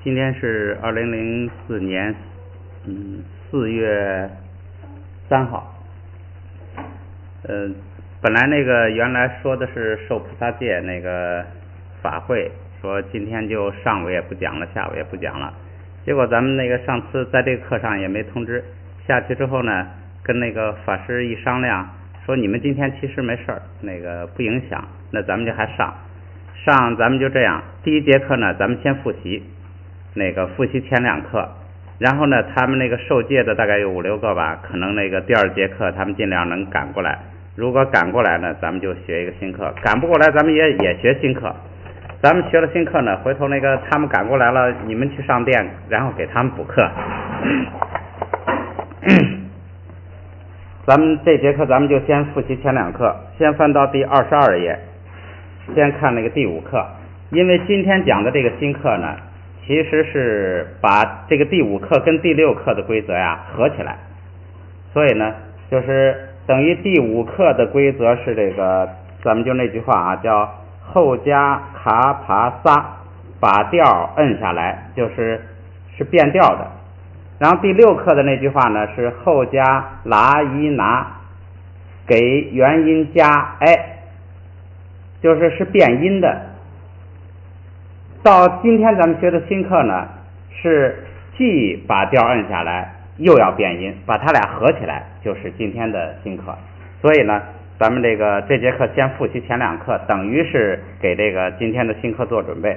今天是2004年4月3号。本来原来说的是受菩萨戒那个法会，说今天就上午也不讲了，下午也不讲了。结果咱们上次在这个课上也没通知，下去之后呢，跟法师一商量，说你们今天其实没事儿，不影响，那咱们就还上，咱们就这样。第一节课呢，咱们先复习，复习前2课，然后呢，他们受戒的大概有5、6个吧，可能第2节课他们尽量能赶过来。如果赶过来呢，咱们就学一个新课；赶不过来，咱们也学新课。咱们学了新课呢，回头他们赶过来了，你们去上店，然后给他们补课。咱们这节课咱们就先复习前2课，先翻到第22页，先看第5课。因为今天讲的这个新课呢，其实是把这个第5课跟第6课的规则呀合起来，所以呢，就是等于第5课的规则是咱们就那句话啊，叫后加卡爬撒，把调摁下来，是变调的。然后第6课的那句话呢，是后加拉伊拿，给元音加哎，是变音的。到今天咱们学的新课呢，是既把调摁下来，又要变音，把它俩合起来，就是今天的新课。所以呢，咱们这节课先复习前2课，等于是给今天的新课做准备。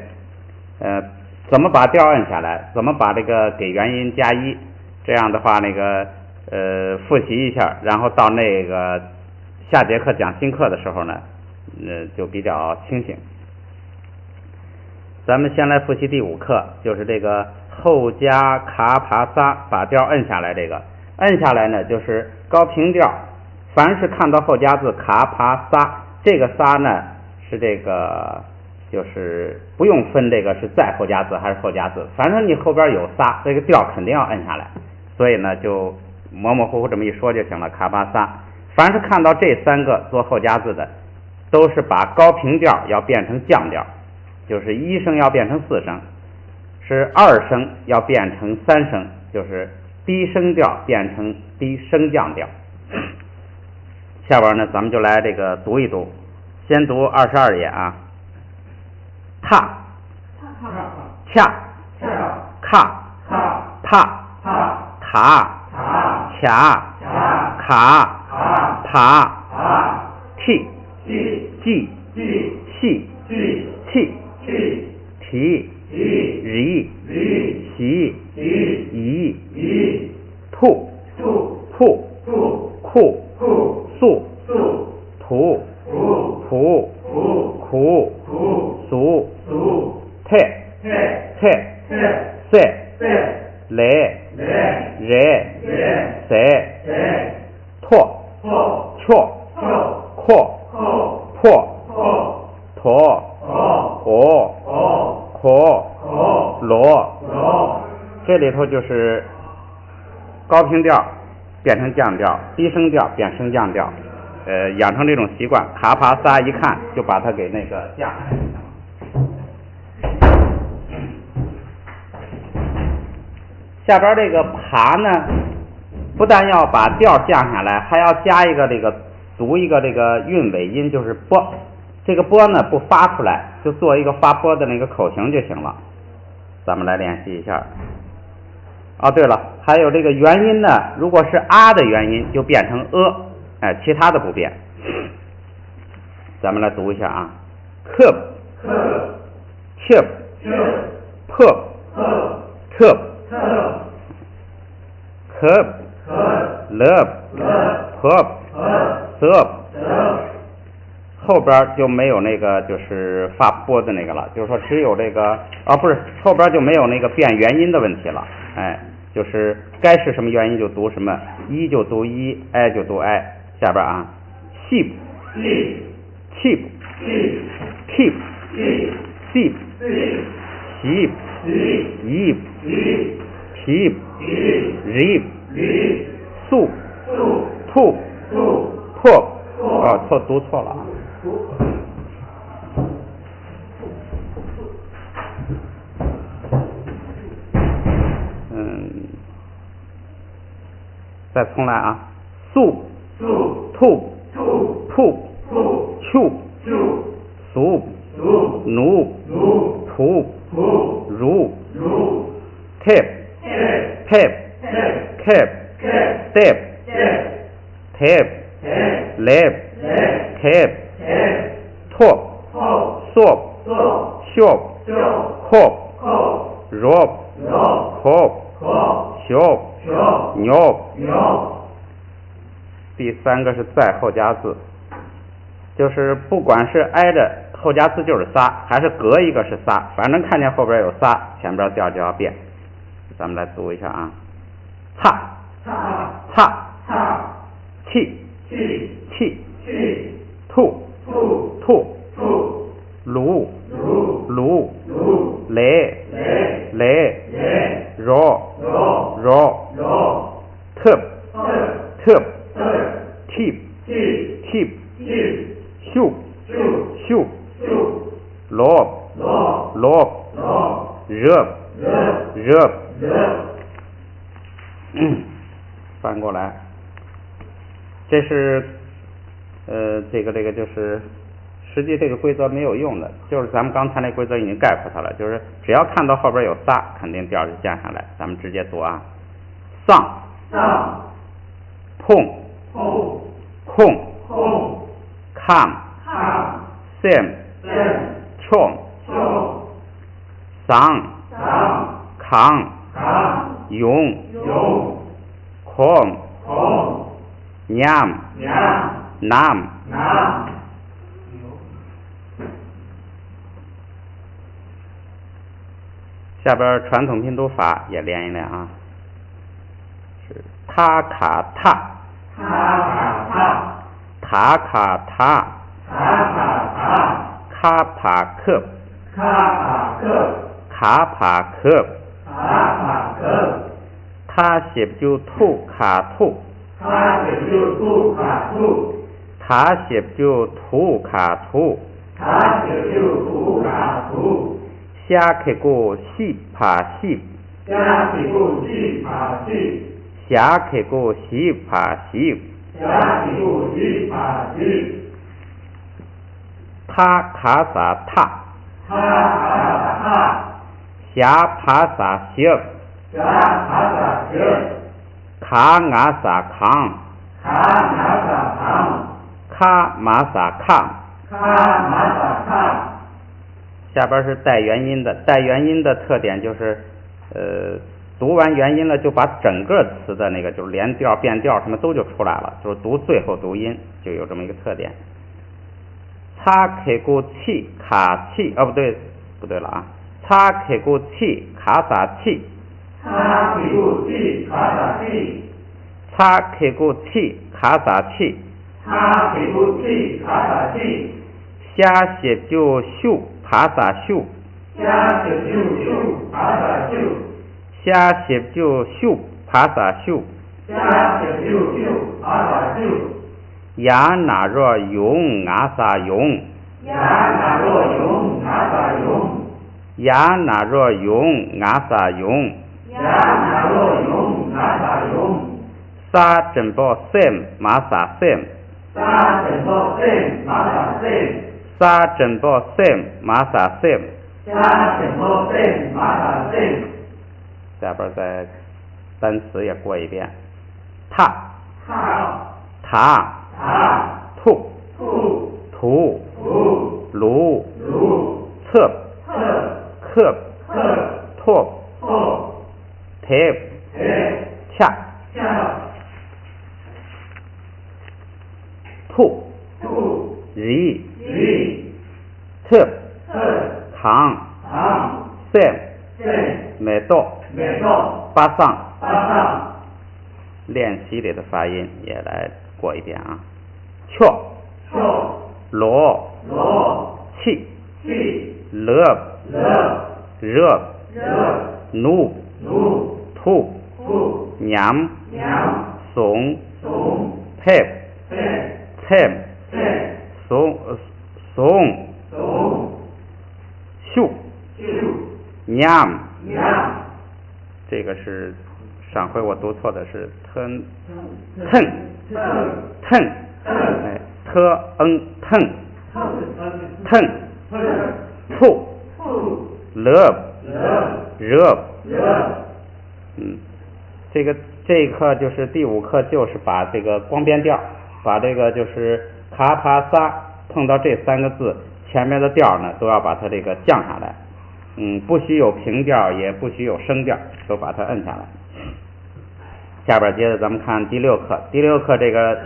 怎么把调摁下来？怎么把给元音加一？这样的话，复习一下，然后到下节课讲新课的时候呢，就比较清醒。咱们先来复习第5课，就是后加卡爬撒，把调摁下来。摁下来呢，就是高平调。凡是看到后加字卡爬撒，这个撒呢是就是不用分是在后加字还是后加字，反正你后边有撒，这个调肯定要摁下来。所以呢，就模模糊糊这么一说就行了。卡爬撒，凡是看到这3个做后加字的，都是把高平调要变成降调，就是1声要变成4声，是2声要变成3声，就是低声调变成低升降调。下边呢，咱们就来读一读，先读22页啊。踏恰卡帕塔卡卡塔替记细气提ရီ习宜兔铺库素图普苦俗特塞来热塞拓绰阔破驼可罗。这里头就是高平调变成降调，低声调变升降调。养成这种习惯，卡爬撒一看就把它给降下来。下边爬呢，不但要把调降下来，还要加一个读一个韵尾音，就是波。这个波呢不发出来，就做一个发波的口型就行了。咱们来练习一下。对了，还有元音呢，如果是啊的元音就变成其他的不变。咱们来读一下啊 ，cup chip pop cup cup love pop sub， 后边就没有就是发波的了，就是说只有不是，后边就没有变元音的问题了。就是该是什么元音就读什么，一就读一，哎就读哎。下边啊 ，sheep cheap keep sheep sheep sheep sheep reap soup poop pop， 读错了啊。再重来啊，素兔兔秋苏奴土如tip pip cap step tip lip cap top sop shop cop rope cop shop牛。第三个是在后加字，就是不管是挨着后加字就是仨，还是隔一个是仨，反正看见后边有仨，前边调就要变。咱们来读一下啊，擦气吐鲁雷绕特tip秀lob热翻过来，这是这个就是实际这个规则没有用的，就是咱们刚才那规则已经概括它了，就是只要看到后边有仨，肯定调就降下来。咱们直接读啊，上碰空看sem 총 상 강 용 곰 냠 남下边传统拼读法也练一练啊，是塔卡塔塔卡塔卡帕克卡帕克他写就吐卡吐他写就吐卡吐虾开过西爬西虾开过西爬西他卡萨塔虾爬萨西卡瓦萨康卡马萨康下边是带元音的，带元音的特点就是读完元音了就把整个词的那个就是连调变调什么都就出来了，就是读最后读音就有这么一个特点。擦开过气卡气不对了啊，擦开过气卡撒气擦开过气卡撒气虾写就秀爬撒秀虾写就秀爬撒秀牙哪若用阿撒用牙哪若用阿撒用沙真波 sem 马撒 sem 沙真波 sem 马撒 sem 下边再单词也过一遍，塔吐土鲁侧克拓贴恰吐리特扛sem美豆巴桑练习里的发音也来过一遍啊，翘罗气乐热怒吐냠怂탭 템怂秀냠这个是上回我读错的是腾，吐，热，这一课就是第5课，就是把这个光边调，把这个就是卡帕萨碰到这3个字前面的调呢，都要把它这个降下来，不许有平调，也不许有升调，都把它摁下来。下边接着咱们看第6课，第6课这个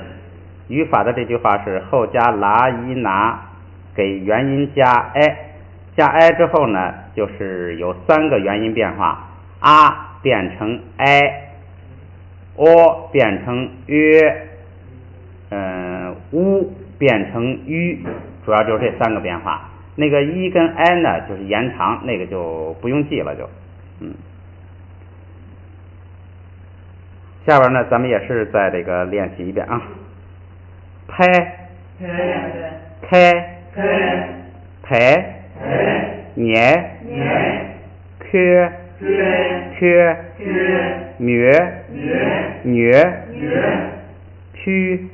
语法的这句话是后加拉伊拿，给元音加 i， 加 i 之后呢，就是有3个元音变化，啊变成 i， 变成约，乌变成吁，主要就是这3个变化。那个一跟 i 呢，就是延长，那个就不用记了就，下边呢，咱们也是在这个练习一遍啊。拍，开，排，捏，缺，虐，屈，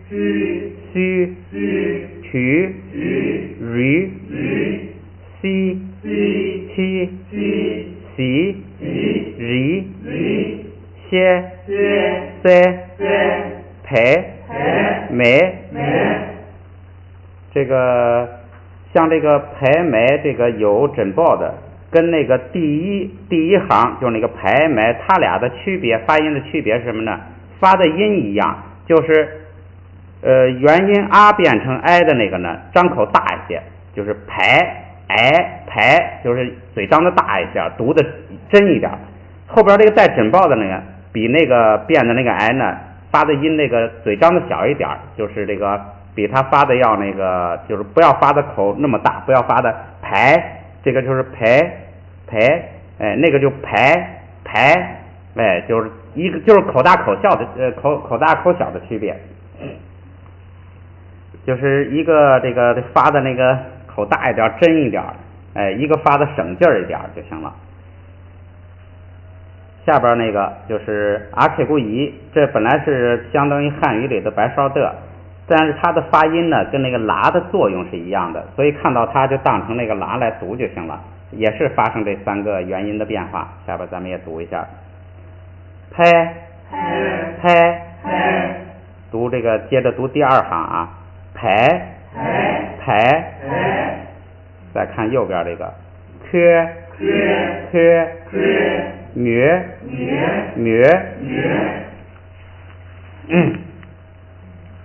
虚，取，驴，西，七，喜，ris歇，塞，排，埋，这个像这个排埋这个有诊报的，跟那个第一行就是那个排埋，它俩的区别，发音的区别是什么呢？发的音一样，就是元音啊变成 i 的那个呢，张口大一些，就是排，就是嘴张的大一些，读的真一点。后边这个带诊报的那个，比那个变的那个 i 呢，发的音那个嘴张的小一点，就是这个比它发的要那个，就是不要发的口那么大，不要发的排，这个就是排，那个就排，就是一个就是口大口小的口大口小的区别，就是一个这个发的那个口大一点真一点，一个发的省劲儿一点就行了。下边那个就是阿 k 古仪，这本来是相当于汉语里的白烧的，但是它的发音呢跟那个拉的作用是一样的，所以看到它就当成那个拉来读就行了，也是发生这3个元音的变化。下边咱们也读一下，拍，读这个接着读第2行啊，排，再看右边这个缺，虐，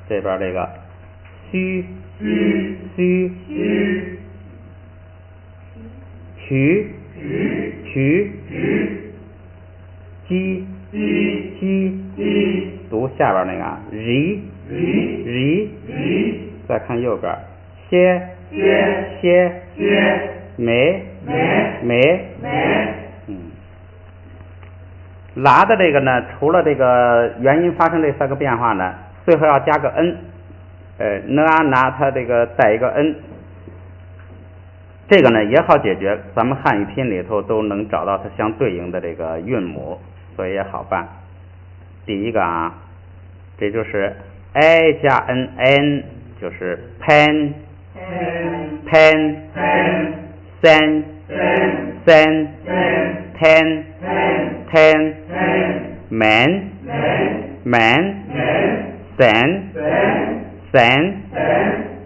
这边这个虚，取，鸡，读下边那个ris再看右边歇，没，拉的这个呢，除了这个元音发生这3个变化呢，最后要加个 n，拿它这个带一个 n， 这个呢也好解决，咱们汉语拼里头都能找到它相对应的这个韵母，所以也好办。第一个啊，这就是 i 加 n， 就是 pen， sen， ten， man， san，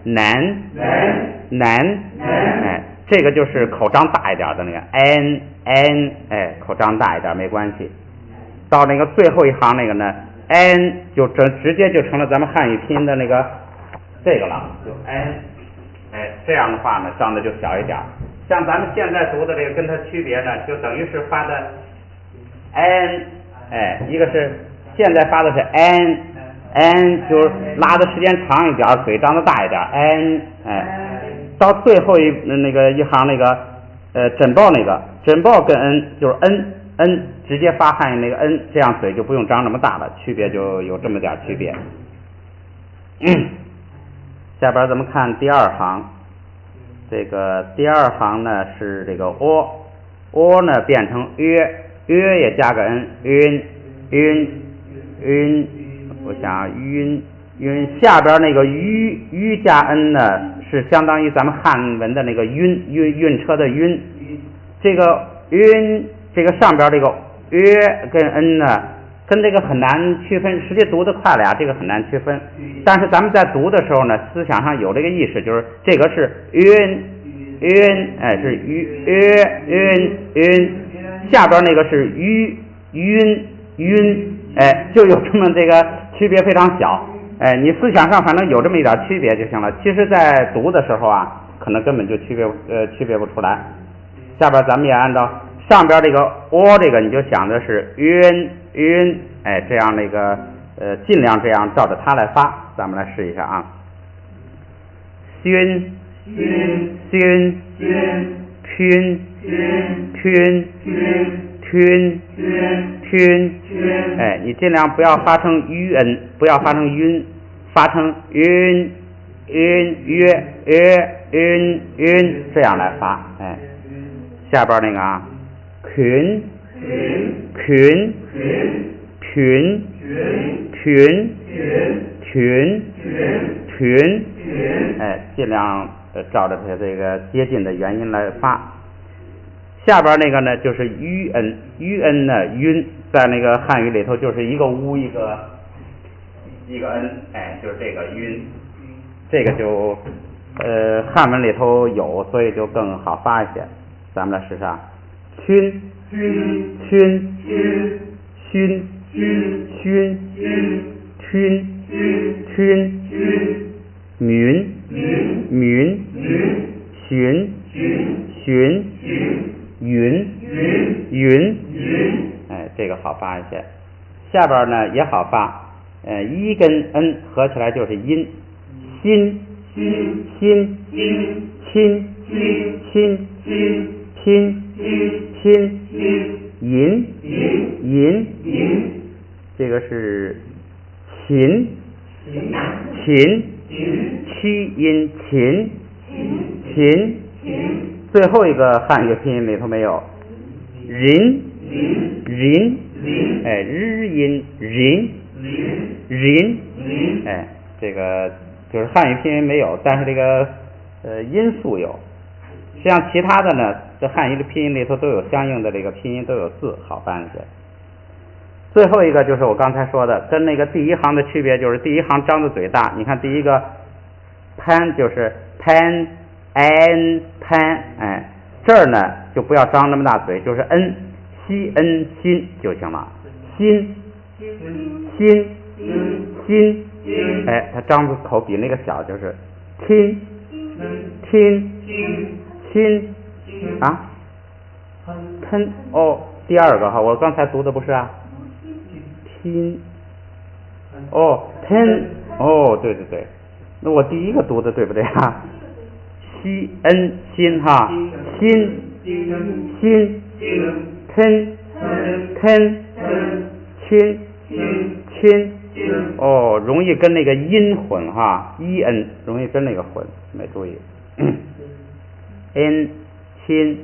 nan，这个就是口张大一点的那个 n， 口张大一点没关系。到那个最后一行那个呢 n 就直接就成了咱们汉语拼音的那个这个了，就 n， 这样的话呢张的就小一点。像咱们现在读的这个跟它区别呢，就等于是发的 n， 一个是现在发的是 n 就是拉的时间长一点，嘴张的大一点 n， 到最后那个一行那个诊报那个诊报跟 n 就是 n 直接发汉语那个 n， 这样嘴就不用张那么大了，区别就有这么点区别。下边咱们看第2行，这个第2行呢是这个 o 呢变成约也加个 n，晕，我想晕，下边那个于加 n 呢，是相当于咱们汉文的那个晕车的晕。这个晕，这个上边这个约跟 n 呢，跟这个很难区分，实际读得快了呀，这个很难区分。但是咱们在读的时候呢，思想上有这个意识，就是这个是晕，哎，是晕，下边那个是晕，哎，就有这么这个区别非常小，哎，你思想上反正有这么一点区别就行了。其实，在读的时候啊，可能根本就区别不出来。下边咱们也按照上边这个这个，你就想的是晕，哎，这样那个尽量这样照着它来发，咱们来试一下啊。熏，熏，哎，你尽量不要发成晕，不要发成晕，发成晕，这样来发，哎。下边那个啊，群，哎，尽量照着它这个接近的元音来发。下边那个呢，就是于恩呢，晕，在那个汉语里头就是一个乌一个恩，哎，就是这个晕，这个就汉文里头有，所以就更好发一些。咱们来试试啊，熏，云，寻，云，哎，这个好发一些。下边呢也好发，一跟 n 合起来就是音，亲，银，这个是琴，七音琴，最后一个汉语拼音里头没有，人，哎，日音人，哎，这个就是汉语拼音没有，但是这个音素有。实际上其他的呢，这汉语的拼音里头都有相应的这个拼音，都有字，好办一些。最后一个就是我刚才说的，跟那个第一行的区别就是第一行张的嘴大，你看第一个 pan 就是 pan， 哎，这儿呢就不要张那么大嘴，就是 n 心就行了，心，哎，它张的口比那个小，就是亲啊，喷哦，第二个哈，我刚才读的不是啊，亲哦，喷哦，对，那我第一个读的对不对啊？心哈，心喷亲哦，容易跟那个音混哈，en 容易跟那个混，没注意。n 亲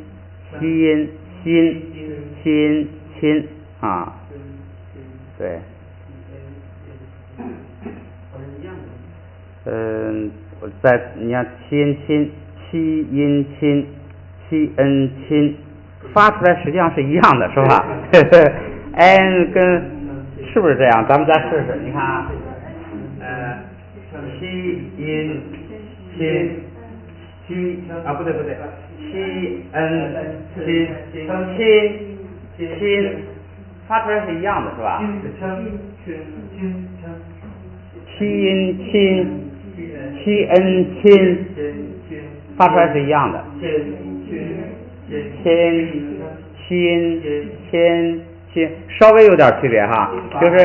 啊，对，你看亲七音亲，发出来实际上是一样的，是吧？n 跟是不是这样？咱们再试试，你看啊，七音亲啊，不对，七亲，发出来是一样的，是吧？七音亲，发出来是一样的。亲，稍微有点区别哈，就是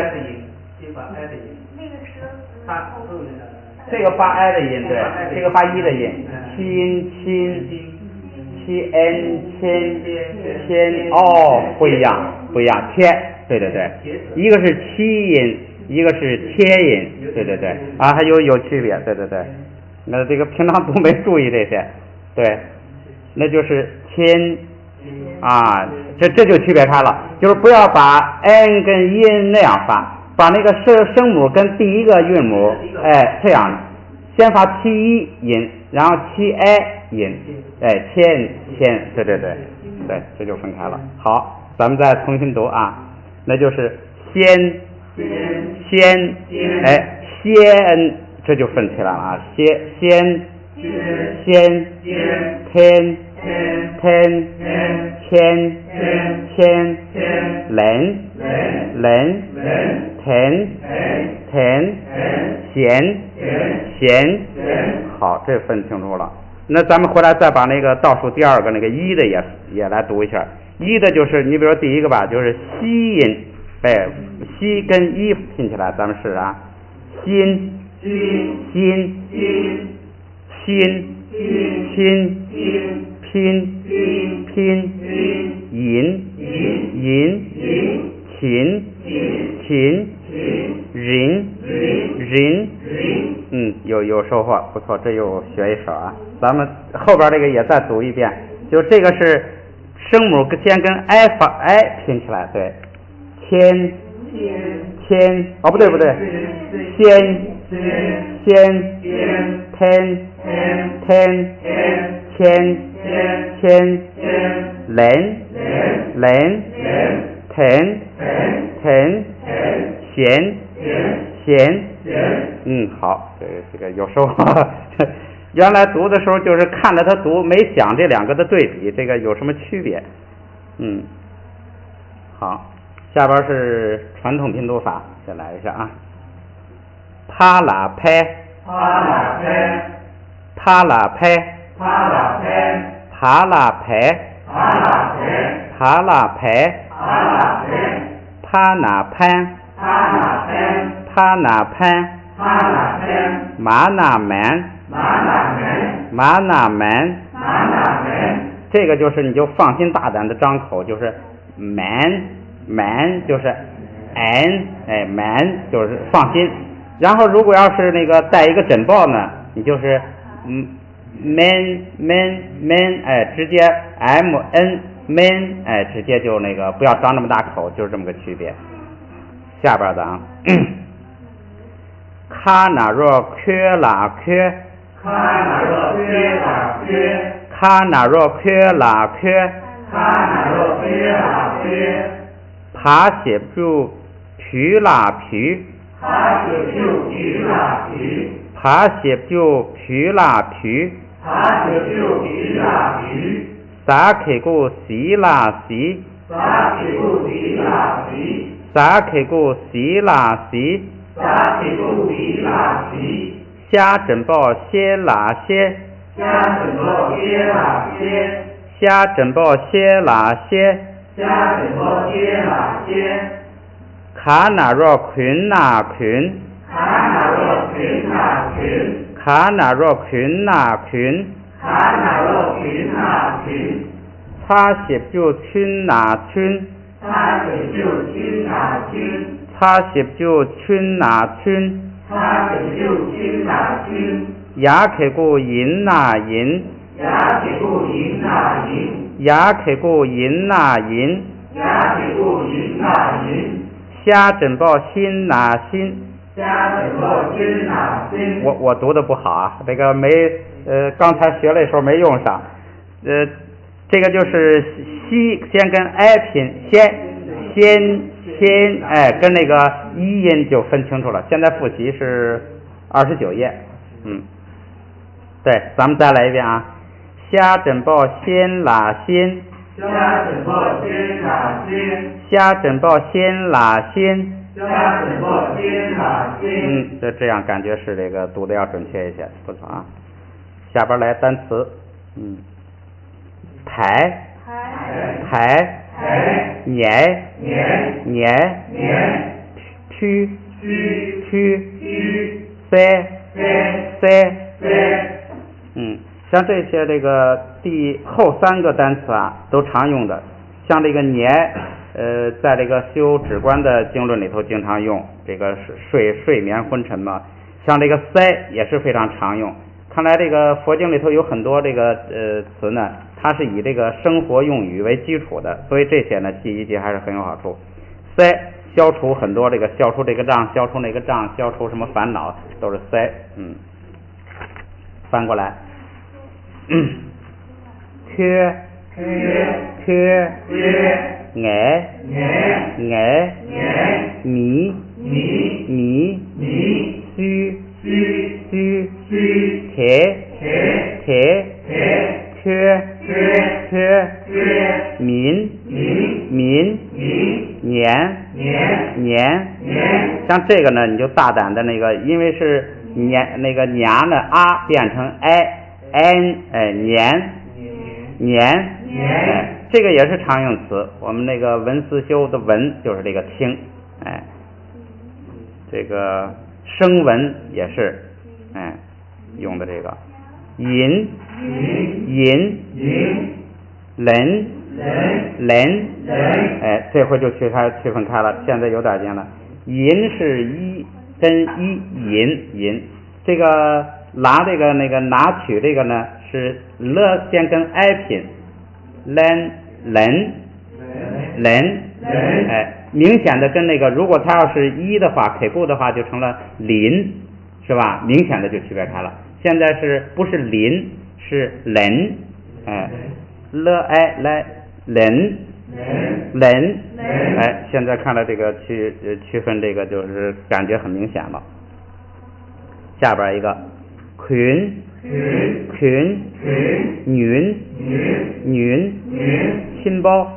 这个发 i 的音，对，这个发一的音，亲，哦，不一样，切，对，一个是七音，一个是切音，对，啊，还有区别，对，那这个平常都没注意这些，对，那就是亲啊，这就区别开了，就是不要把 n 跟音那样发，把那个声母跟第一个韵母，这样，先发七一音，然后七 i 音，千，对，这就分开了。好，咱们再重新读啊，那就是先，先，这就分起来了啊，先，天，千，人，田，闲，好，这分清楚了。那咱们回来再把那个倒数第二个那个一的也来读一下。一的就是你比如说第一个吧，就是西音，西跟一拼起来，咱们试啊，心，拼，银，勤，人，有收获，不错，这又学一手啊。咱们后边这个也再读一遍，就这个是声母先跟 i 拼起来，对，千，不对，先，天，千，人，田，闲，好，这个有收获。原来读的时候就是看着他读，没想这两个的对比，这个有什么区别？好，下边是传统拼读法，再来一下啊。啪啦拍，啪啦拍，啪啦拍，啪啦拍，啪啦拍，啪啦拍，啪啦拍，啪啦拍，啪啦潘，啪啦潘，啪啦潘，啪啦潘，马那门，马那门，这个就是你就放心大胆的张口，就是门就是 n， 门就是放心。然后如果要是那个带一个枕报呢，你就是men，直接 men，直接就那个不要张那么大口，就是这么个区别。下边的啊，卡那若缺啦缺，卡那若缺啦缺，卡那若缺啦缺，卡那若缺啦缺，爬写住皮啦皮，爬写住皮啦皮，爬写住皮啦皮，爬写住皮啦皮，撒开个洗啦洗，撒开个洗啦洗，撒开个洗啦洗，撒开个洗啦洗，虾整包些啦些，虾整包些啦些，虾整包些啦些，虾整包些啦些，卡那若群那群，卡那若群那群，卡那若群那群，卡那若群那群，擦写就群那群，擦写就群那群，擦写就群那群，擦写就群那群，牙开个银那银，牙开个银那银，牙开个银那银，牙开个银那银，虾整包心那心，虾整包心那心。我读的不好啊，这个没刚才学的时候没用上，这个就是西先跟 i 拼，先跟那个一音就分清楚了。现在复习是29页，对，咱们再来一遍啊。虾整包先啦先，虾整包先啦先，虾整包先啦先，虾整包先啦先。这样感觉是这个读的要准确一些，不错啊。下边来单词，排，年，区，塞，像这些这个后三个单词啊，都常用的。像这个年，在这个修止观的经论里头经常用，这个睡眠昏沉嘛。像这个塞也是非常常用，看来这个佛经里头有很多这个词呢，它是以这个生活用语为基础的，所以这些呢记一记还是很有好处。塞消除很多这个消除这个障，消除那个障，消除什么烦恼都是塞。翻过来，缺米须民年，像这个呢，你就大胆的那个，因为是年那个年呢啊变成年，这个也是常用词。我们那个文思修的文就是这个听，这个声闻也是，用的这个银人，这回就区分开了，现在有点见了。银是一跟银，这个拿这个那个拿取这个呢是了先跟 I 拼，人，明显的跟那个如果它要是一的话 K 部的话就成了林，是吧？明显的就区别开了。现在是不是林是人，了 I 来人，现在看了这个区分这个就是感觉很明显了。下边一个群云亲包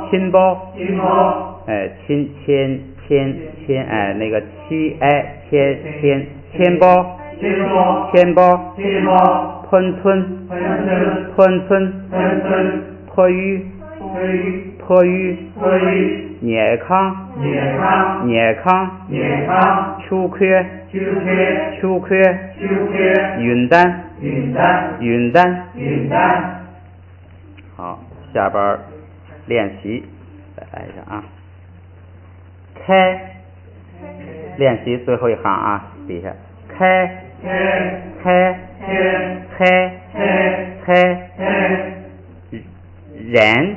亲那个牵包喷村坡鱼捏康秋缺云丹。好，下边练习再来一下啊。开练习最后一行啊，底下开人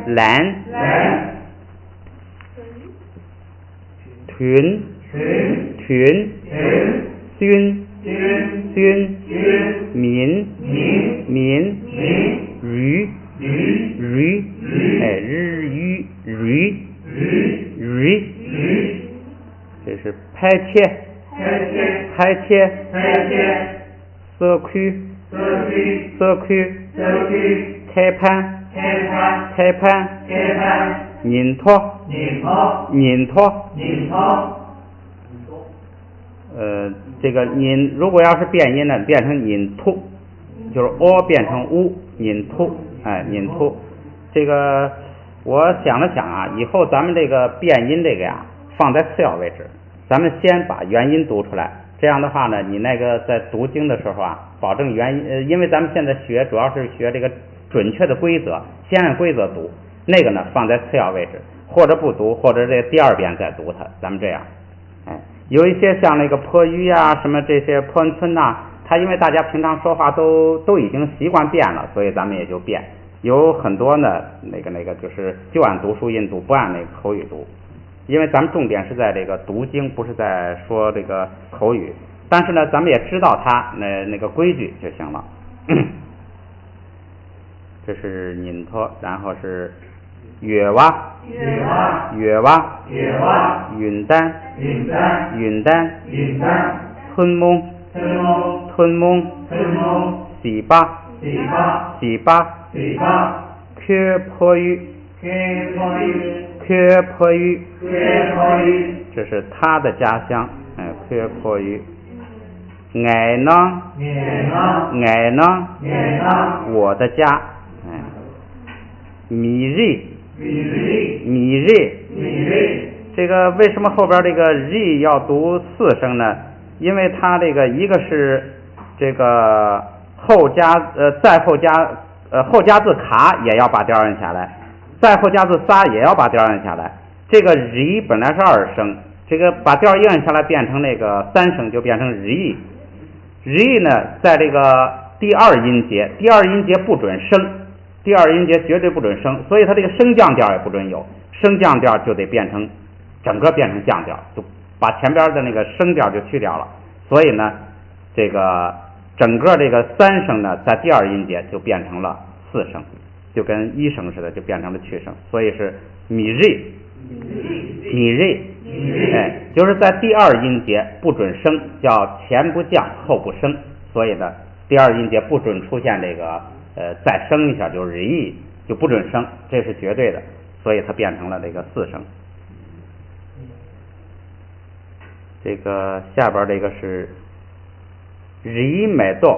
蓝群勋民鱼这是拍切社区开盘拧托这个拧如果要是变音呢变成拧突，就是哦变成乌，拧突这个我想了想啊，以后咱们这个变音这个呀放在次要位置，咱们先把元音读出来，这样的话呢你那个在读经的时候啊保证元音，因为咱们现在主要是学这个准确的规则，先按规则读，那个呢放在次要位置，或者不读，或者这第二遍再读它，咱们这样。有一些像那个坡鱼啊什么这些坡村呐，它因为大家平常说话都已经习惯变了，所以咱们也就变。有很多呢那个就是就按读书音读，不按那个口语读，因为咱们重点是在这个读经，不是在说这个口语，但是呢咱们也知道它那个规矩就行了。这是拧托，然后是月蛙云丹吞蒙洗巴缺坡鱼这是他的家乡，缺坡鱼矮呢我的家，米瑞这个为什么后边这个瑞要读4声呢？因为它这个一个是这个再后加字卡也要把调摁下来，再后加字撒也要把调摁下来，这个日本来是2声，这个把调一摁下来变成那个3声，就变成日。日呢，在这个第2音节，第2音节不准升，第2音节绝对不准升，所以它这个升降调也不准有，升降调就得变成整个变成降调，就把前边的那个升调就去掉了。所以呢，这个整个这个3声呢，在第2音节就变成了4声，就跟1声似的，就变成了去声，所以是米瑞。哎，就是在第2音节不准升，叫前不降后不升，所以呢，第2音节不准出现这个再升一下就是日，就不准升，这是绝对的，所以它变成了这个4声。这个下边这个是日美度，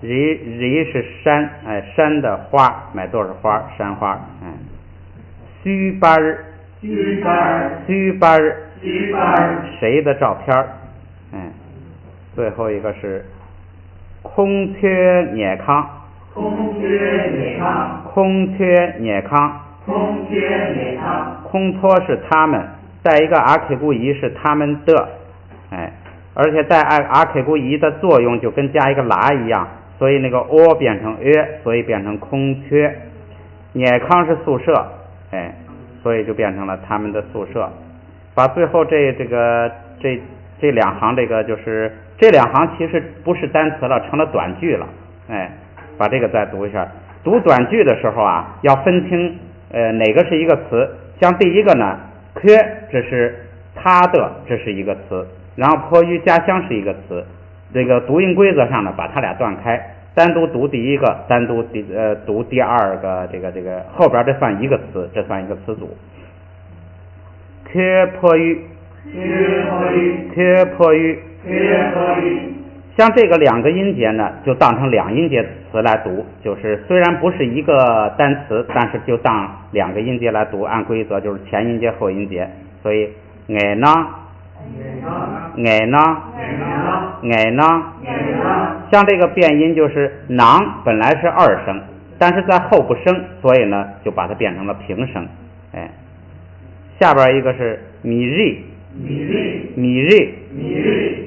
日是山，哎，山的花，美度是花，山花，哎。须巴儿，谁的照片儿？嗯，最后一个是空缺涅康，空托是他们，带一个阿 K 固仪是他们的，哎，而且带阿 K 固仪的作用就跟加一个拉一样，所以那个 o 变成 ö， 所以变成空缺。涅康是宿舍。哎，所以就变成了他们的宿舍。把最后这2行，这个就是这2行其实不是单词了，成了短句了。哎，把这个再读一下。读短句的时候啊，要分清哪个是一个词。像第一个呢，缺这是他的，这是一个词，然后迫于家乡是一个词。这个读音规则上呢，把它俩断开。单独读第一个，单独读第2个，这个后边这算一个词，这算一个词组。缺迫于，像这个2个音节呢，就当成2音节词来读，就是虽然不是一个单词，但是就当2个音节来读，按规则就是前音节后音节，所以爱呢，像这个变音就是囊本来是2声，但是在后不升，所以呢就把它变成了平声。哎，下边一个是米瑞，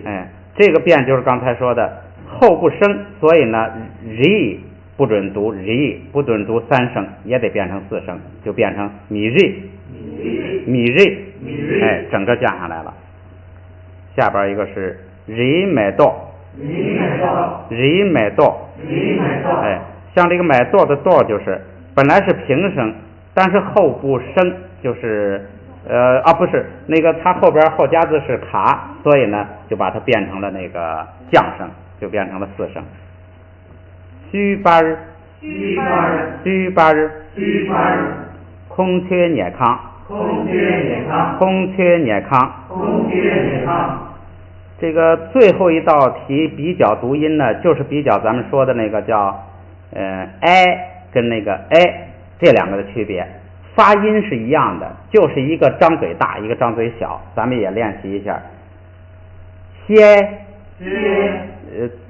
哎，这个变就是刚才说的后不升，所以呢日不准读日，不准读3声，也得变成4声，就变成米瑞，哎，整个降下来了。下边一个是日美度，哎，像这个买座的座就是本来是平声，但是后不升，就是不是那个它后边后加字是卡，所以呢就把它变成了那个降声，就变成了4声。须巴儿，空缺涅康，这个最后一道题比较读音呢，就是比较咱们说的那个叫跟那个这2个的区别，发音是一样的，就是一个张嘴大，一个张嘴小，咱们也练习一下。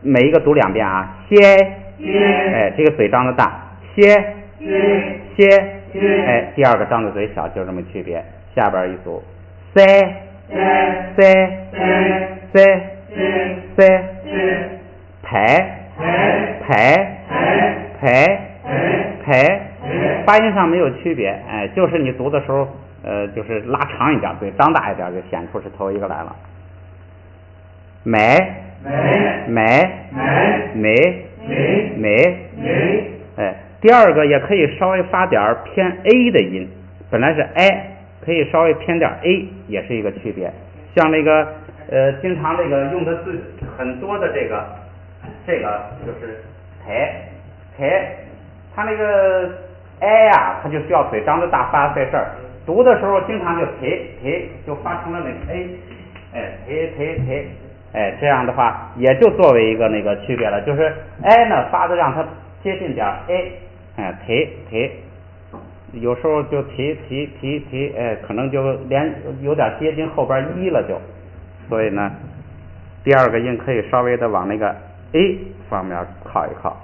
每一个读2遍啊，哎，这个嘴张的大，哎，第2个张的嘴小，就这么区别。下边一组排，发音上没有区别，哎，就是你读的时候就是拉长一点，嘴张大一点，就显出是头一个来了。美，哎，第2个也可以稍微发点偏 a 的音，本来是 可以稍微偏点 a， 也是一个区别。像那个经常这个用的最很多的这个就是它那个呀，它就需要嘴张得大，发费事儿。读的时候经常就就发成了那个 a， 哎，哎，这样的话也就作为一个那个区别了，就是呢发的让它接近点 a， 哎，有时候就哎，可能就连有点接近后边一了就，所以呢，第2个音可以稍微的往那个 a 方面靠一靠。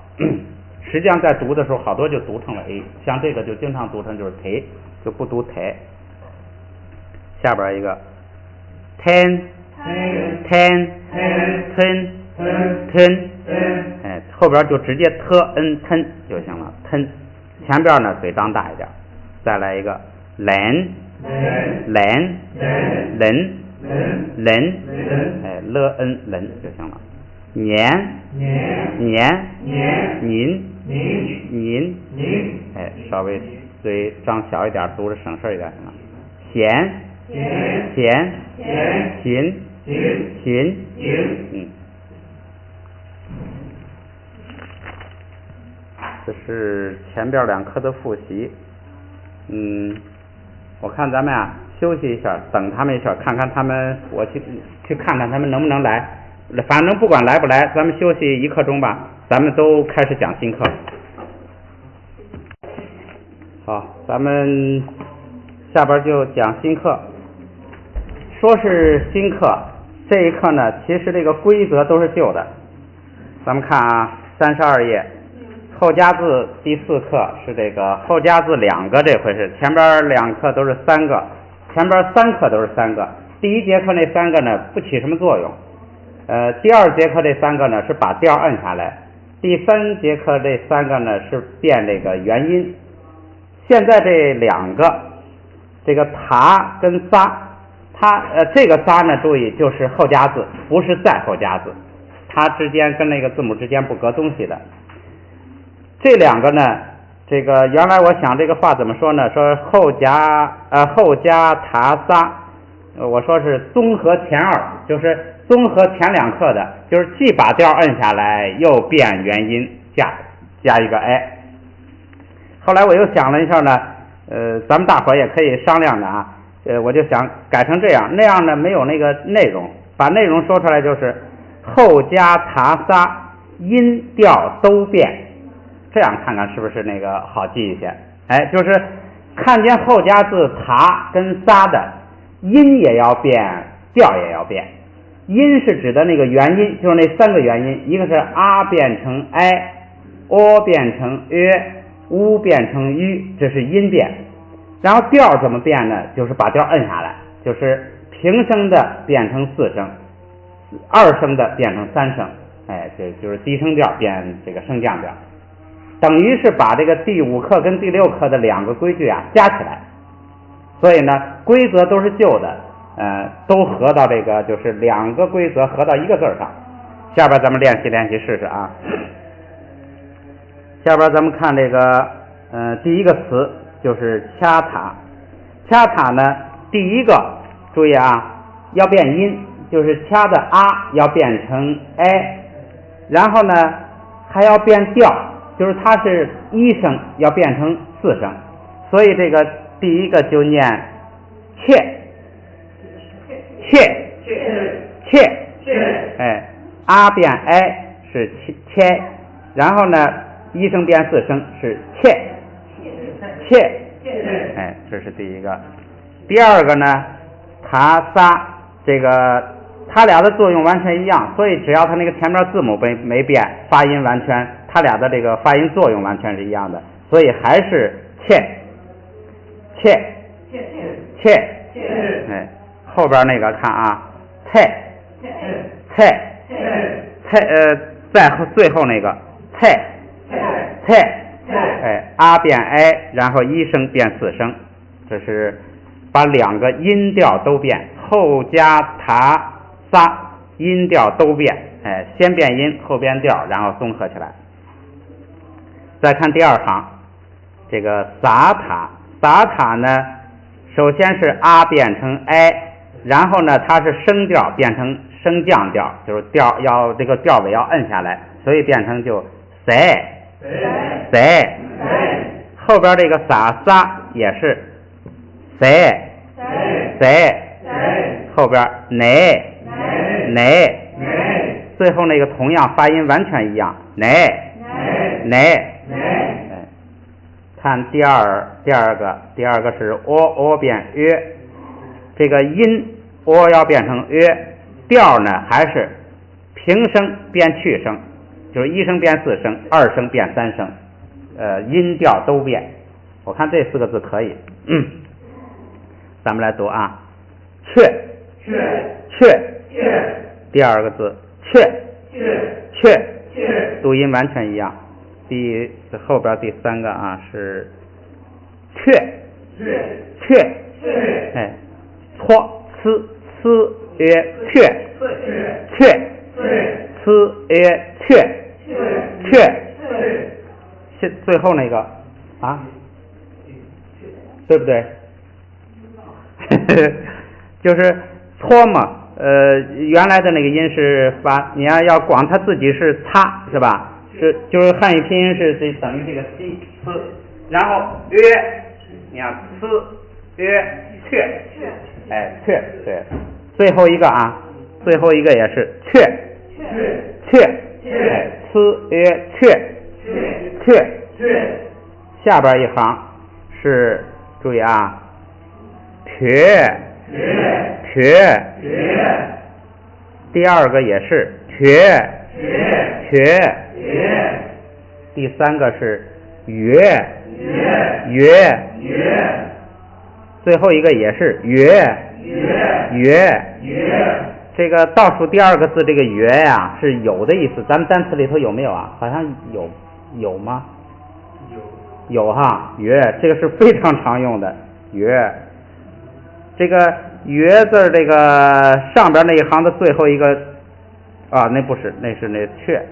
实际上在读的时候，好多就读成了 a， 像这个就经常读成就是忒，就不读忒。下边一个 ten ten ten ten， 哎，后边就直接ten 就行了，ten，前边呢嘴张大一点。再来一个 len， 哎len 就行了。年，您，哎，稍微嘴张小一点，读着省事一点行了。勤，这是前边2课的复习。我看咱们休息一下，等他们一下，看看他们，我去看看他们能不能来。反正不管来不来，咱们休息1刻钟吧，咱们都开始讲新课。好，咱们下边就讲新课。说是新课，这一课呢，其实这个规则都是旧的。咱们看32页，后加字第4课是这个后加字2个，这回是前边2课都是3个，前边3课都是3个。第1节课那3个呢不起什么作用，第2节课这3个呢是把调摁下来，第3节课这3个呢是变这个元音。现在这2个，这个塔跟撒，这个撒呢注意就是后加字，不是再后加字，它之间跟那个字母之间不隔东西的。这2个呢，这个原来我想这个话怎么说呢？说后加塔撒，我说是综合前2，就是综合前2课的，就是既把调摁下来，又变元音，加一个 i。后来我又想了一下呢，咱们大伙也可以商量的我就想改成这样，那样呢没有那个内容，把内容说出来就是后加塔撒，音调都变。这样看看是不是那个好记一些？哎，就是看见后加字塔跟撒的音也要变，调也要变。音是指的那个元音，就是那3个元音，一个是啊变成 i， o 变成 u 变成 u， 这是音变。然后调怎么变呢？就是把调摁下来，就是平声的变成4声，2声的变成3声，哎，这就是低声调变这个升降调。等于是把这个第5课跟第6课的2个规矩加起来，所以呢规则都是旧的，都合到这个就是2个规则合到1个字上。下边咱们练习试试啊。下边咱们看这个第1个词就是掐塔。掐塔呢第1个注意要变音，就是掐的啊要变成 i， 然后呢还要变调，就是它是1声要变成4声，所以这个第1个就念切，哎，啊变 i 是切，然后呢1声变4声是切，哎，这是第1个。第2个呢塔撒，这个它俩的作用完全一样，所以只要它那个前面字母没变，发音完全，它俩的这个发音作用完全是一样的，所以还是切，哎，后边那个看菜，在最后那个菜，哎，啊变 i， 然后1声变4声，这是把2个音调都变，后加塔撒音调都变，哎，先变音后变调，然后综合起来。再看第2行，这个撒塔呢，首先是啊变成 i， 然后呢它是升调变成升降调，就是调要这个调尾要摁下来，所以变成就塞，后边这个撒也是塞，后边奶，最后那个同样发音完全一样，奶。看第二个是 o 变 ö， 这个音 o 要变成 ö， 调呢还是平声变去声，就是一声变四声，二声变三声，音调都变。我看这4个字可以，咱们来读啊，雀，第2个字雀，读音完全一样。后边第3个啊是雀，哎，搓呲雀，呲雀，最后那个啊，对不对？就是搓嘛，原来的那个音是发，你要光它自己是擦，是吧？就是汉语拼音是等于这个 c 呲，然后你看呲雀，哎雀，对，最后一个啊，最后一个也是雀，哎雀，下边一行是注意啊，撇，第2个也是撇，第3个是月，最后一个也是月。这个倒数第2个字这个月呀，是有的意思，咱们单词里头有没有啊？好像有吗？有哈，月这个是非常常用的月。这个月字这个上边那一行的最后一个啊，那不是，那是那雀，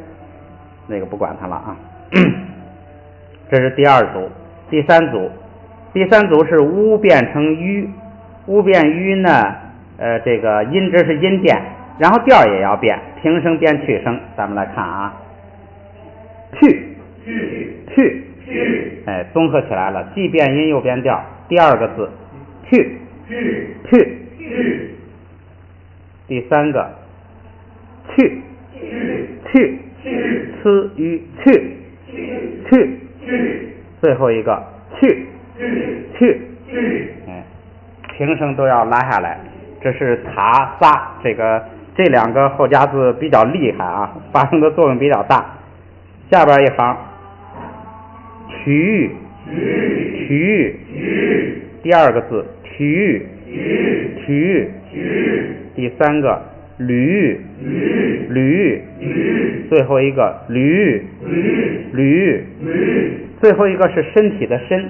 那个不管它了啊。这是第2组，第3组是乌变成吁，乌变吁呢，这个音值是音变，然后调也要变，平声变去声。咱们来看啊，去，哎，综合起来了，既变音又变调。第2个字去，第3个去，呲吁去，最后一个去，哎，平声都要拉下来。这是塔撒，这2个后加字比较厉害啊，发生的作用比较大。下边一行曲，第2个字曲，第3个驴，最后一个驴，最后一个是身体的身，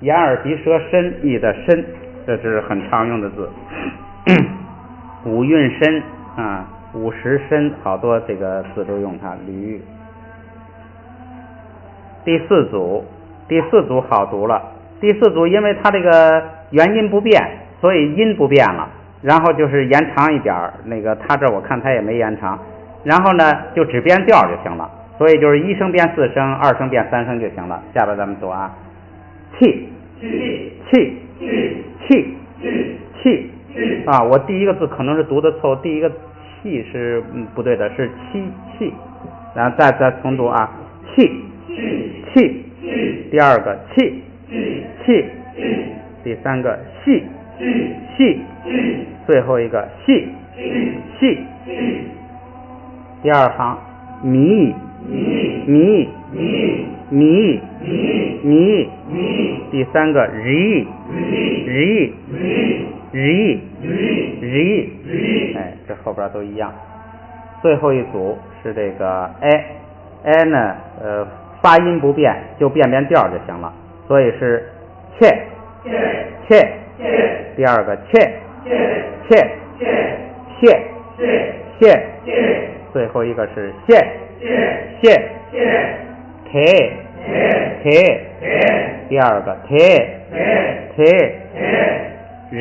眼耳鼻舌身意的身，这是很常用的字。五韵身啊，50身，好多这个字都用它。驴。第4组好读了。第4组因为它这个元音不变，所以音不变了，然后就是延长一点，那个它这我看它也没延长，然后呢就只变调就行了，所以就是一声变4声，二声变3声就行了。下边咱们读啊，气啊，我第1个字可能是读的错，第1个气是不对的，是气，然后再重读啊，气，第2个气，第3个细，最后一个细，第2行迷，第3个日，哎，这后边都一样。最后一组是这个哎呢，发音不变，就变调就行了，所以是切，第2个切，最后一个是谢，第2个re，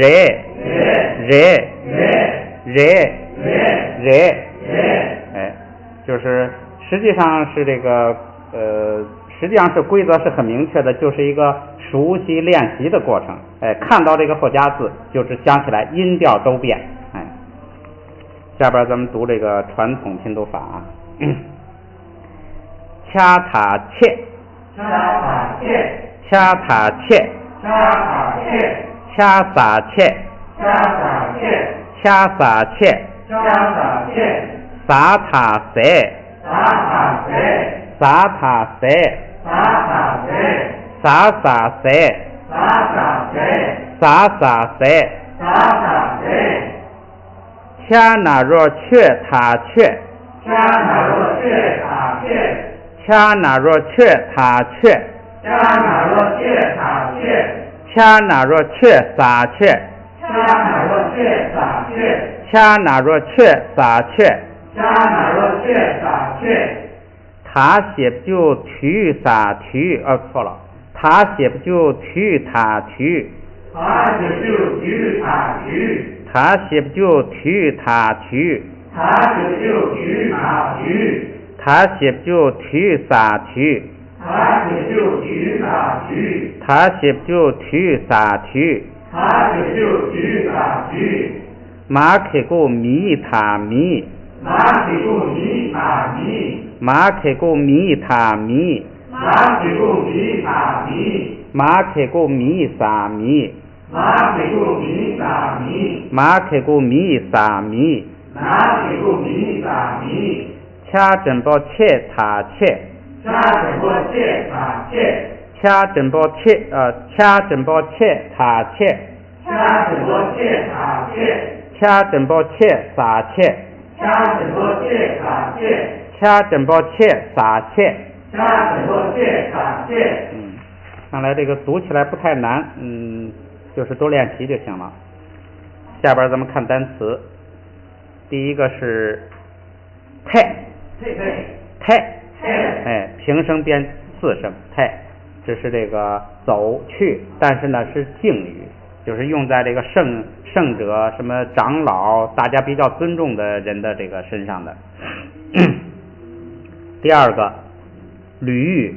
哎，就是实际上是这个实际上是规则是很明确的，就是一个熟悉练习的过程。哎，看到这个后加字，就是想起来音调都变。哎，下边咱们读这个传统拼读法啊，掐塔切，掐撒切，撒塔塞，萨塔塞，萨萨塞，萨萨塞，恰那若却他却，恰那若却他却，恰那若却撒却，恰那若却撒却，他写不就提撒提，错了，他写不就提他提，他写不就提他提，他写不就提撒提，他写不就提撒提，马开过米他米，马开过米他米，马开过米撒米，马开过米撒米，恰真包切他切，恰真包切恰真包切他切，恰真包切撒切，恰真包切撒切。看来这个读起来不太难，就是多练习就行了。下边咱们看单词，第一个是太，平声变四声太，这是这个走去，但是呢是敬语，就是用在这个圣者什么长老大家比较尊重的人的这个身上的。第二个驴，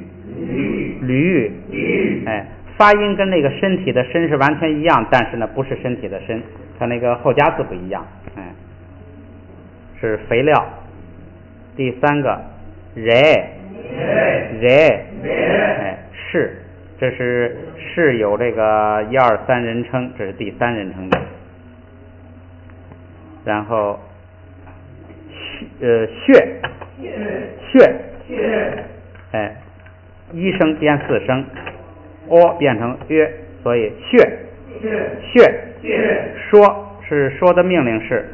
发音跟那个身体的身是完全一样，但是呢不是身体的身，它那个后加字不一样，是肥料。第三个是，这是有这个1、2、3人称，这是第三人称的。然后血，一声变四声，变成约，所以血，说是说的命令式。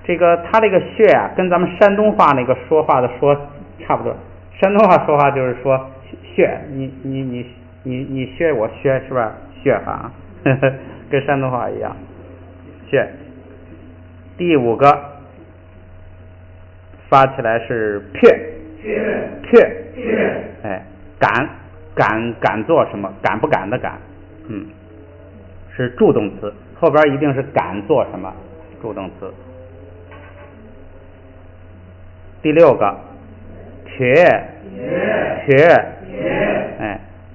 这个他这个血啊，跟咱们山东话那个说话的说差不多。山东话说话就是说血，你血我血是吧？血哈，跟山东话一样。血。第5个发起来是撇，敢做什么？敢不敢的敢，是助动词，后边一定是敢做什么，助动词。第6个瘸，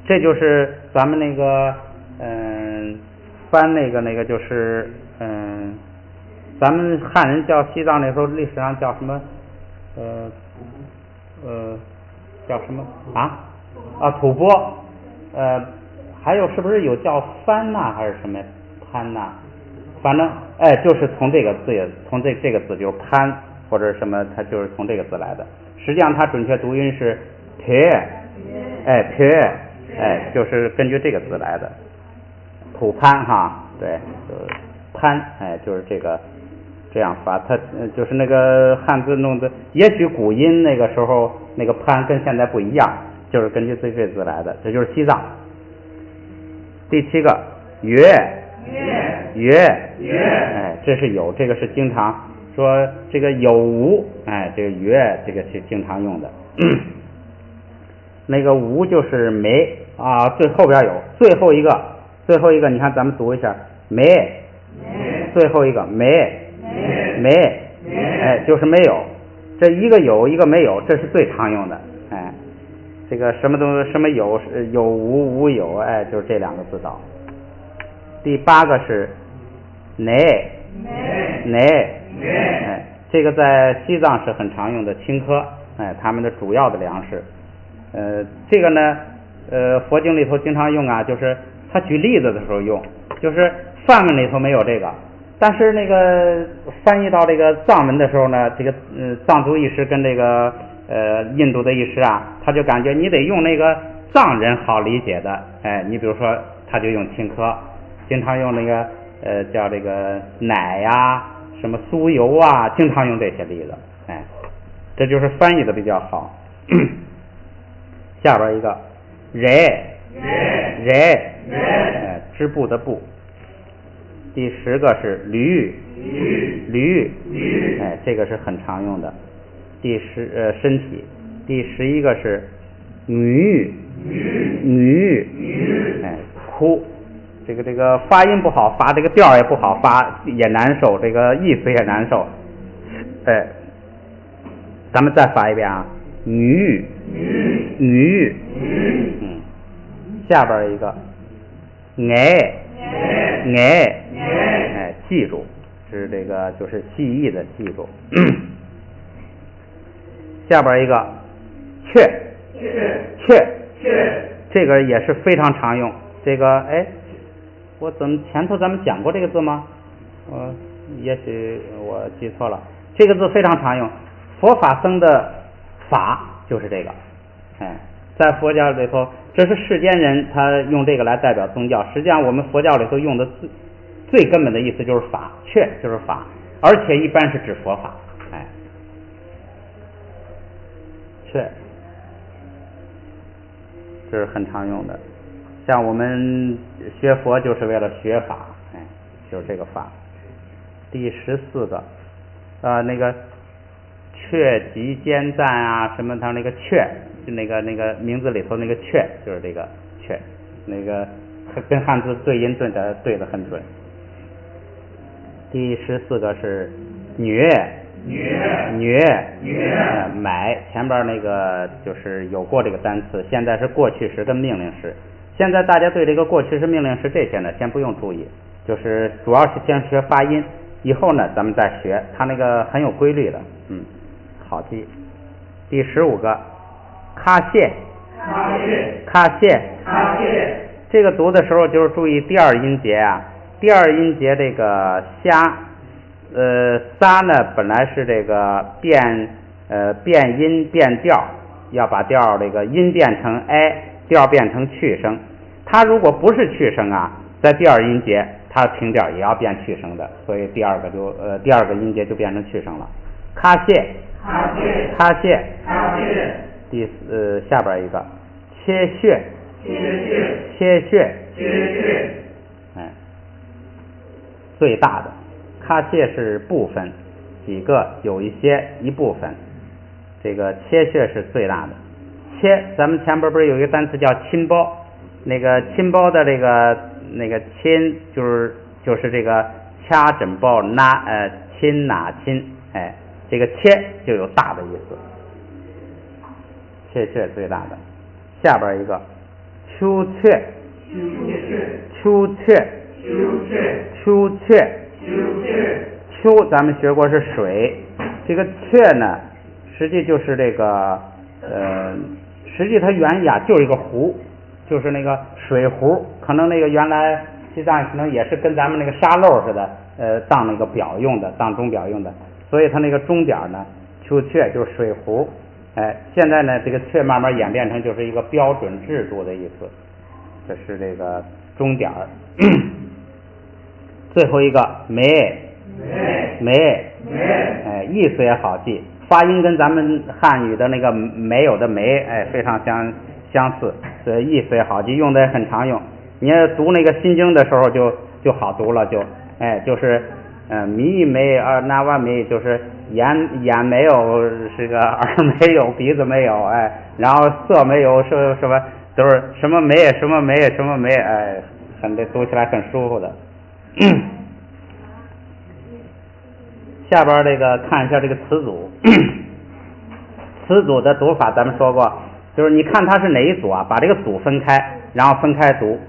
这就是咱们那个翻那个就是咱们汉人叫西藏那时候历史上叫什么叫什么吐蕃，还有是不是有叫翻呐还是什么潘呐？反正就是从这个字，从这个字就是潘或者什么，它就是从这个字来的。实际上它准确读音是撇，就是根据这个字来的。吐潘哈，对，就是潘，就是这样发。它就是那个汉字弄的，也许古音那个时候那个潘跟现在不一样，就是根据这字来的。这就是西藏。第7个约，这是有，这个是经常说这个有无，这个约这个是经常用的。那个无就是没最后边有，最后一个你看咱们读一下没，最后一个没，就是没有，这一个有一个没有，这是最常用的。这个什么东西什么有无有，就是这2个字导。第8个是馁，这个在西藏是很常用的青稞，他们的主要的粮食。这个呢佛经里头经常用就是他举例子的时候用，就是梵文里头没有这个，但是那个翻译到这个藏文的时候呢，这个藏族意识跟这个印度的医师啊，他就感觉你得用那个藏人好理解的，你比如说他就用青稞，经常用那个叫这个奶呀、什么酥油啊，经常用这些例子，这就是翻译的比较好。下边一个织布的布。第10个是驴，这个是很常用的。身体。第11个是女，哭。这个发音不好发，这个调也不好发，也难受，这个意思也难受。咱们再发一遍啊，女。下边一个记住，是这个就是记忆的记住。下边一个雀，这个也是非常常用。这个我怎么前头咱们讲过这个字吗？也许我记错了。这个字非常常用，佛法僧的法就是这个。在佛教里头，这是世间人他用这个来代表宗教，实际上我们佛教里头用的最根本的意思就是法，确就是法，而且一般是指佛法。确这是很常用的，像我们学佛就是为了学法，就是这个法。第14个那个确极兼赞啊，什么他那个确，那个名字里头那个确就是这个确，那个跟汉字对音对得很准。第14个是女，买，前边那个就是有过这个单词，现在是过去时跟命令时。现在大家对这个过去时、命令时这些呢，先不用注意，就是主要是先学发音，以后呢咱们再学，它那个很有规律的，好记。第15个卡谢，这个读的时候就是注意第二音节啊，第二音节这个虾。撒呢本来是这个变音变调，要把调这个音变成调变成去声。它如果不是去声啊，在第二音节它平调也要变去声的，所以第二个音节就变成去声了。卡谢，下边一个切穴，最大的。卡谢是部分，几个有一部分，这个切穴是最大的。切，咱们前边不是有一个单词叫亲包，那个亲包的那个亲就是这个掐枕包亲哪亲，这个切就有大的意思。切穴最大的。下边一个秋雀，秋咱们学过是水，这个雀呢，实际就是这个实际它原意啊就是一个壶，就是那个水壶，可能那个原来西藏可能也是跟咱们那个沙漏似的，当那个表用的，当钟表用的，所以它那个钟点呢，秋雀就是水壶，现在呢这个雀慢慢演变成就是一个标准制度的意思，这是这个钟点。最后一个梅，意思也好记，发音跟咱们汉语的那个没有的没，非常相似，所以意思也好记，用的也很常用。你要读那个心经的时候就好读了，就是迷没那万没，就是眼没有，这个耳没有，鼻子没有，然后色没有，什么都是什么没，很读起来很舒服的。下边这个看一下这个词组，词组的读法咱们说过，就是你看它是哪一组啊，把这个组分开，然后分开读。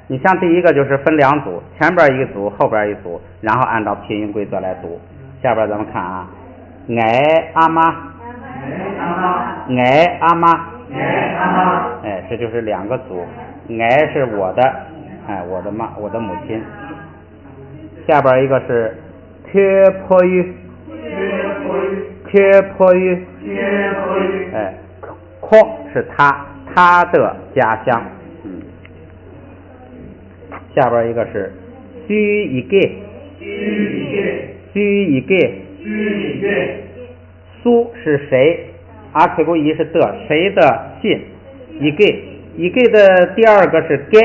你像第一个就是分2组，前边一组，后边一组，然后按照拼音规则来读。下边咱们看啊，阿妈，这就是2个组，是我的，我的母亲。下边一个是缺坡缺坡于，哎，阔是他的家乡。下边一个是须一个，苏是谁？阿克古伊是的，谁的信？一个的第二个是该，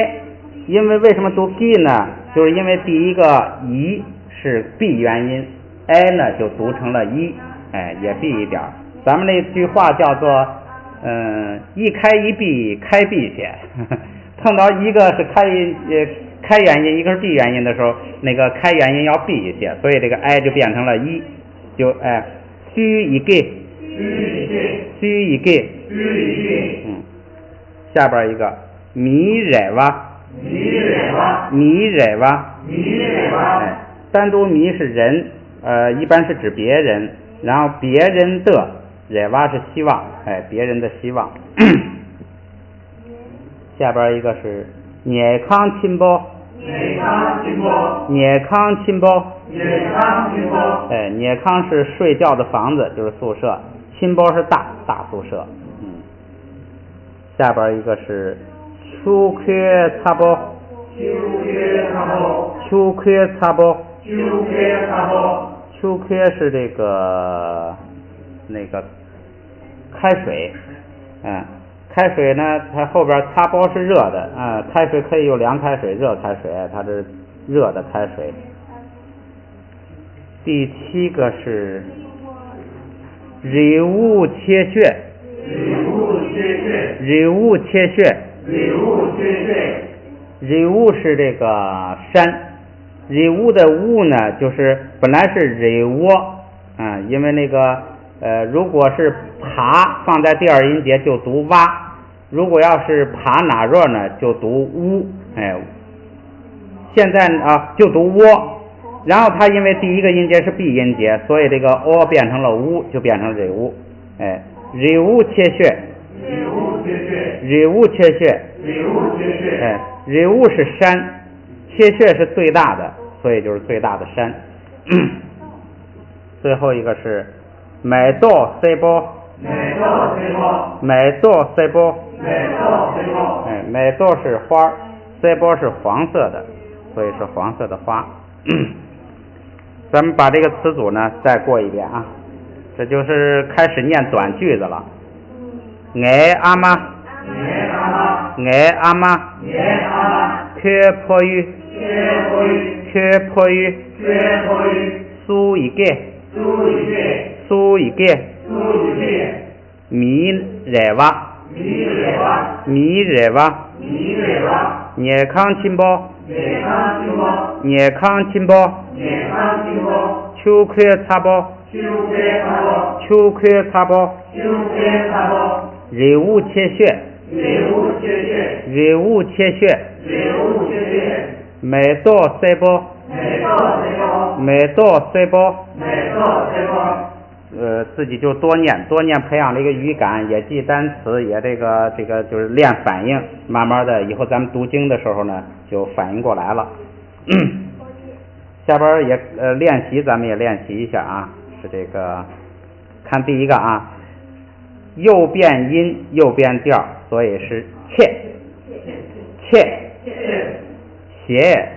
因为什么读 g 呢？就是因为第一个一是闭元音 ，i 呢就读成了一，哎，也闭一点。咱们那句话叫做一开一闭，开闭写。碰到一个是开元音，一个是闭元音的时候，那个开元音要闭一些，所以这个 i 就变成了一，就须一个。下边一个米惹哇，哎，单独米是人，一般是指别人，然后别人的惹哇是希望，哎，别人的希望。下边一个是捏康亲包，哎，捏康是睡觉的房子，就是宿舍，亲包是大宿舍。下边一个是秋缺擦包，秋缺是这个那个开水，开水呢，它后边擦包是热的，开水可以有凉开水、热开水，它是热的开水。第7个是人物切穴，人物是这个山，人物的物呢，就是本来是人窝，因为那个如果是爬放在第二音节就读蛙，如果要是爬哪弱呢就读乌，哎，现在就读窝，然后它因为第一个音节是闭音节，所以这个 o 变成了乌，就变成人物，哎，人物切穴，哎，人物是山，切穴是最大的，所以就是最大的山。最后一个是买到塞包，哎，买到是花，塞包是黄色的，所以是黄色的花。咱们把这个词组呢再过一遍啊，这就是开始念短句子了。爱阿妈，缺坡于，苏一个，米惹哇，捏康亲包，秋缺擦包，人物切穴，买到塞包，自己就多念，培养这个语感，也记单词，也这个就是练反应，慢慢的以后咱们读经的时候呢就反应过来了。下边也练习，咱们也练习一下啊，是这个看第一个啊，右变音右变调，所以是切，斜，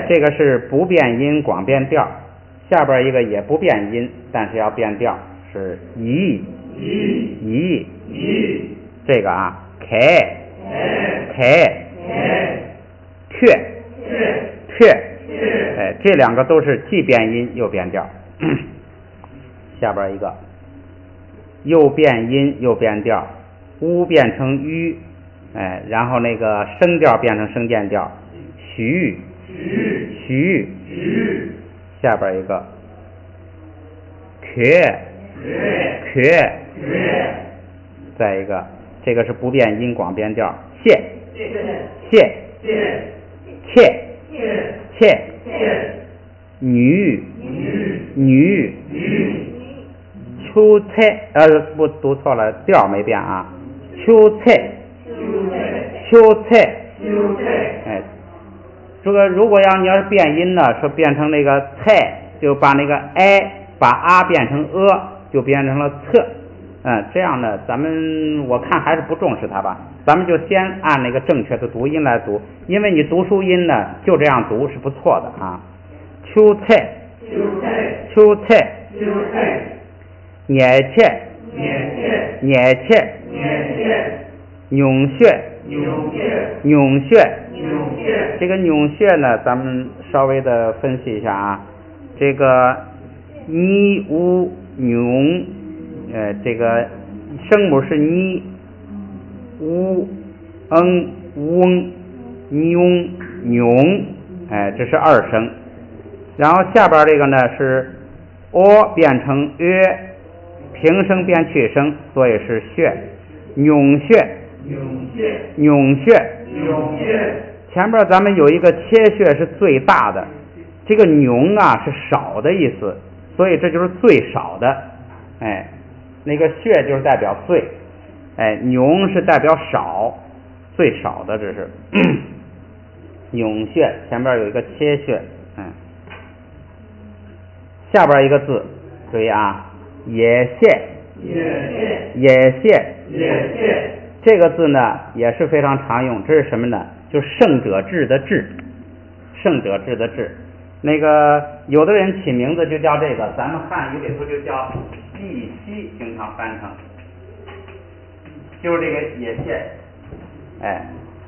这个是不变音广变调。下边一个也不变音，但是要变调，是一，这个啊，开，却，哎，这两个都是既变音又变调。下边一个又变音又变调，乌变成吁，哎，然后那个声调变成声渐调，徐，下边一个缺，再一个这个是不变音广变调，切，女，秋菜，不读错了，调没变啊，秋菜，哎，这个如果你要是变音呢，说变成那个菜，就把那个 i 把啊变成就变成了侧。这样呢，我看还是不重视它吧。咱们就先按那个正确的读音来读，因为你读书音呢，就这样读是不错的啊。秋菜，秋菜，捏切，扭穴，扭穴。这个扭穴呢，咱们稍微的分析一下啊。这个你乌扭。这个声母是你、乌、嗡、扭，这是二声。然后下边这个呢是变成平声变去声，所以是穴，扭穴。前边咱们有一个切穴是最大的，这个扭啊是少的意思，所以这就是最少的。那个穴就是代表最，扭是代表少，最少的，这是扭穴，前边有一个切穴，下边一个字，注意啊，也谢，这个字呢也是非常常用，这是什么呢？就是胜者治的治，胜者治的治。那个有的人起名字就叫这个，咱们汉语里头就叫碧溪，经常翻成，就是这个野蟹。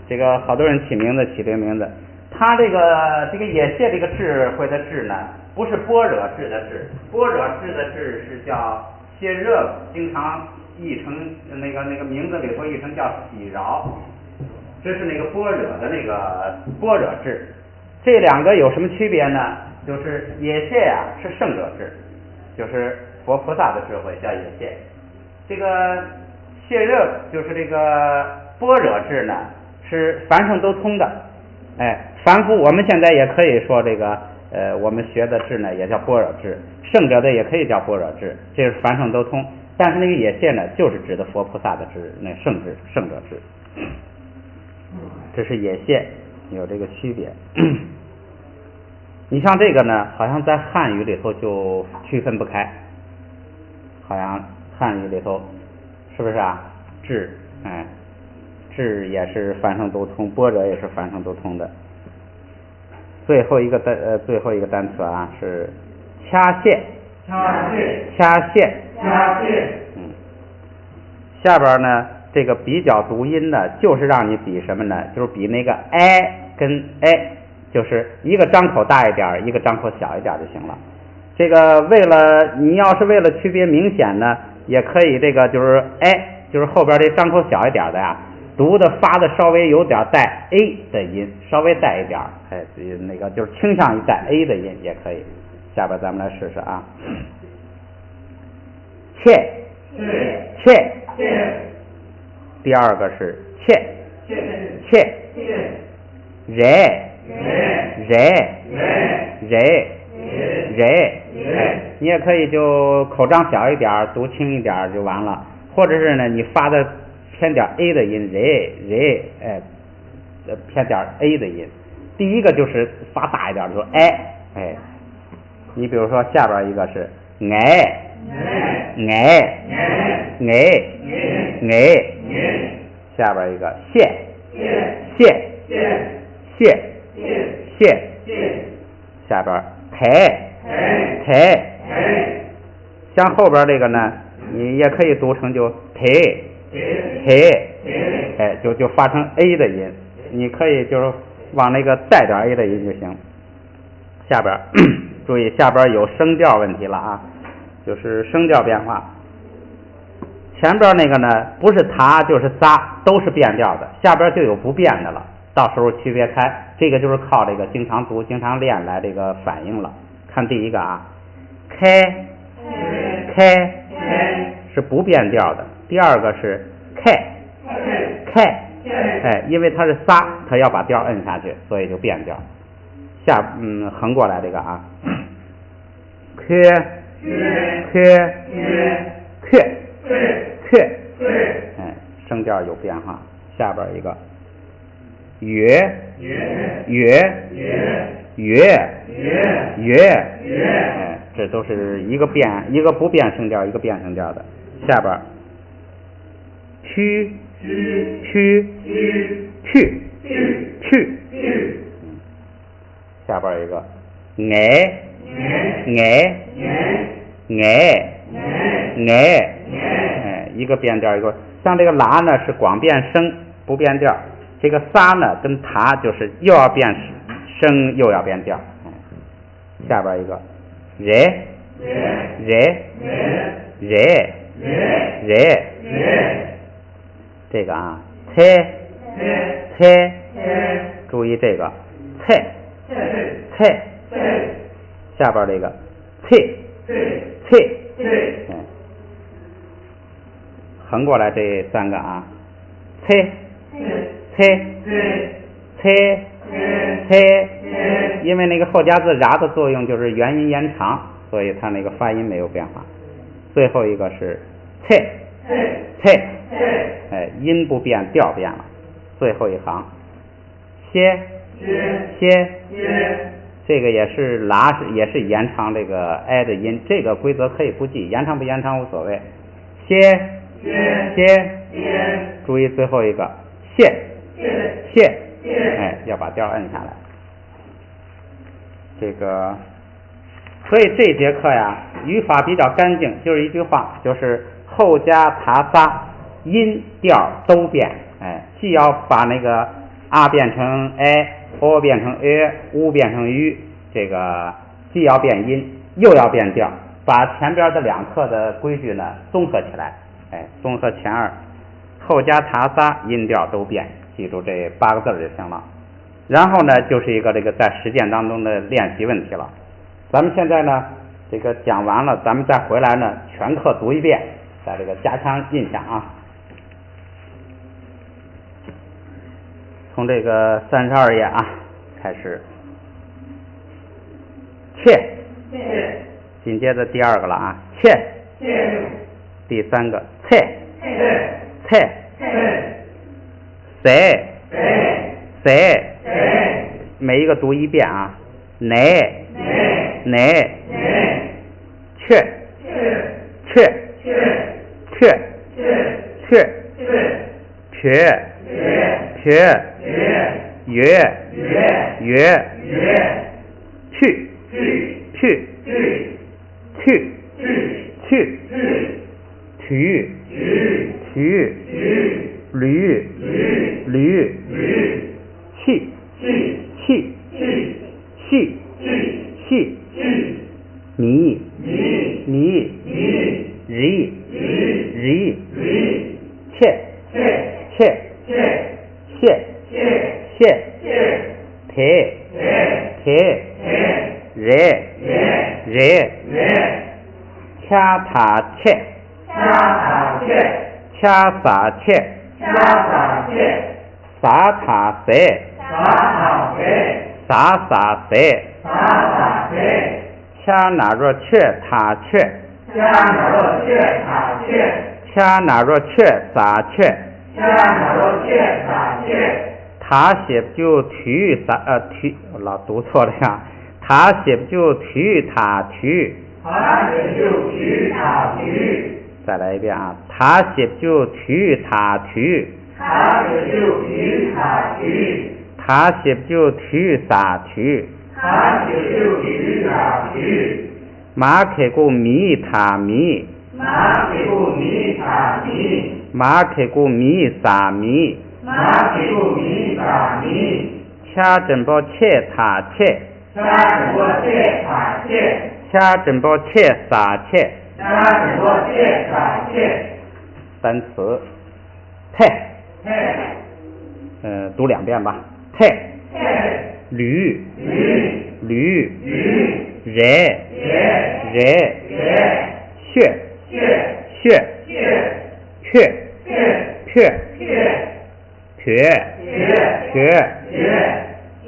这个好多人起名字起这个名字，他这个野蟹这个智慧的智呢，不是般若智的智，般若智的智是叫谢热，经常译成那个名字里头译成叫喜饶，这是那个般若的那个般若智。这两个有什么区别呢？就是野蟹是圣者智，就是佛菩萨的智慧叫野蟹。这个谢热就是这个般若智呢，是凡圣都通的。凡夫我们现在也可以说这个我们学的智呢也叫般若智，圣者的也可以叫般若智，这是凡圣都通。但是那个野蟹呢，就是指的佛菩萨的智，那圣智，圣者智。这是野蟹，有这个区别。你像这个呢，好像在汉语里头就区分不开，好像汉语里头是不是啊？智，智也是凡圣都通，般若也是凡圣都通的。最后一个单词啊是掐线，下边呢这个比较读音呢，就是让你比什么呢？就是比那个 I 跟 A， 就是一个张口大一点，一个张口小一点就行了。这个你要是为了区别明显呢，也可以这个就是 A， 就是后边这张口小一点的呀，读的发的稍微有点带 A 的音，稍微带一点，那个就是倾向于带 A 的音也可以。下边咱们来试试啊，切，第二个是切，ρε，你也可以就口张小一点，读轻一点就完了，或者是呢你发的偏点 A 的音，ρε，偏点 A 的音。第一个就是发大一点，就是你比如说下边一个是下边一个谢，下边抬，像后边这个呢，你也可以读成就抬，就发成 A 的音，你可以就是往那个带点 A 的音就行。下边注意，下边有声调问题了啊，就是声调变化。前边那个呢，不是他就是仨，都是变调的，下边就有不变的了，到时候区别开，这个就是靠这个经常读、经常练来这个反应了。看第一个啊，开是不变调的，第二个是开，因为它是仨，它要把调摁下去，所以就变调。横过来这个啊，声调有变化。下边一个月，这都是一个不变声调，一个变声调的。下边去，下边一个一个变调一个。像这个拉呢是光变声不变调，这个撒呢跟他就是又要变声又要变调。下边一个这个啊菜，注意这个菜，下边这个菜，横过来这三个啊，菜，因为那个后夹字ra的作用就是元音延长，所以它那个发音没有变化。最后一个是菜，音不变调变了。最后一行歇，这个也是拉也是延长这个 i 的音，这个规则可以不记，延长不延长无所谓。歇，注意最后一个谢，要把调摁下来。这个，所以这节课呀，语法比较干净，就是一句话，就是后加他仨，音调都变，既要把那个 r 变成 i，o 变成 u 变成 u， 这个既要变音，又要变调，把前边的两课的规矩呢综合起来，综合前二，后加他仨，音调都变，记住这8个字就行了。然后呢，就是一个这个在实践当中的练习问题了。咱们现在呢，这个讲完了，咱们再回来呢，全课读一遍，在这个加强印象啊。从这个32页啊开始，切，紧接着第二个了啊，切，第三个菜，谁，每一个读一遍啊，奶，雀，月，去，驴，气，米，riz，切，铁，掐塔切，掐撒切，撒塔塞，撒塞，掐哪若切塔切，掐哪若切撒切，他写就体体，我老读错了呀。他写就体他体，再来一遍啊！他写就体他体，他写就体撒体，马开过米他米，马开过米撒米，掐真包切他切，掐真包切撒切，单词太，读2遍吧。太，驴，人，血，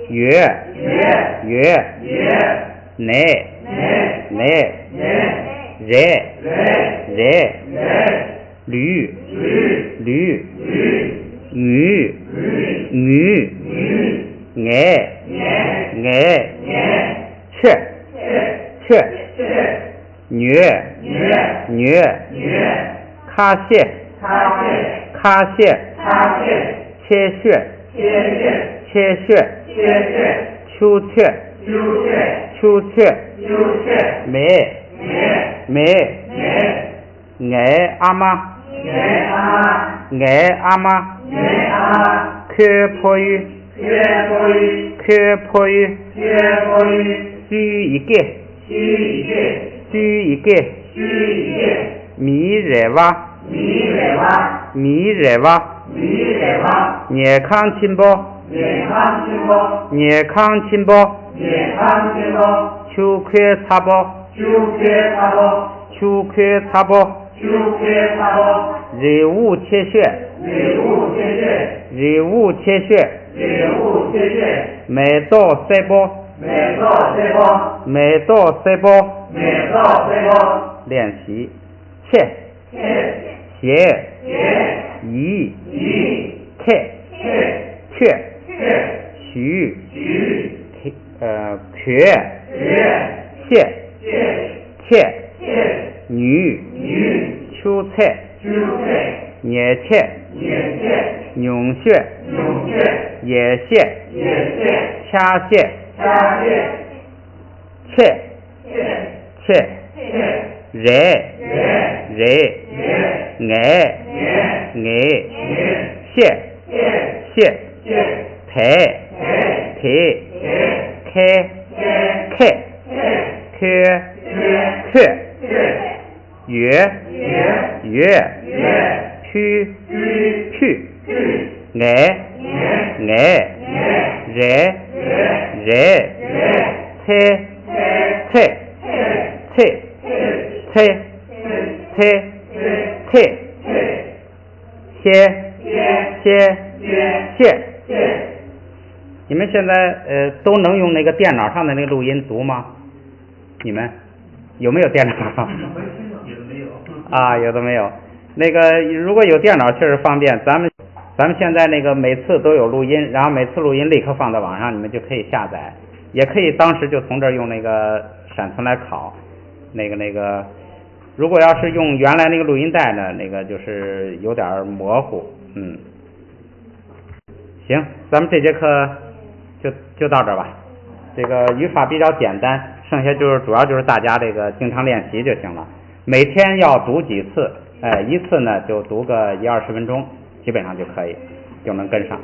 月，奶，驴，女，切，女卡谢切穴秋雀美爱阿妈缺破语虚一个米热哇热康亲包秋葵茶包热物切穴美道塞包练习切一雀徐切女秋菜野切蛹穴野蟹掐蟹切热蟹抬你们现在都能用那个电脑上的那个录音读吗？你们有没有电脑？啊，有的没有。那个如果有电脑确实方便，咱们现在那个每次都有录音，然后每次录音立刻放在网上，你们就可以下载，也可以当时就从这儿用那个闪存来拷。那个如果要是用原来那个录音带呢，那个就是有点模糊。行，咱们这节课就到这儿吧。这个语法比较简单，剩下主要就是大家这个经常练习就行了。每天要读几次，一次呢就读个10-20分钟，基本上就可以，就能跟上。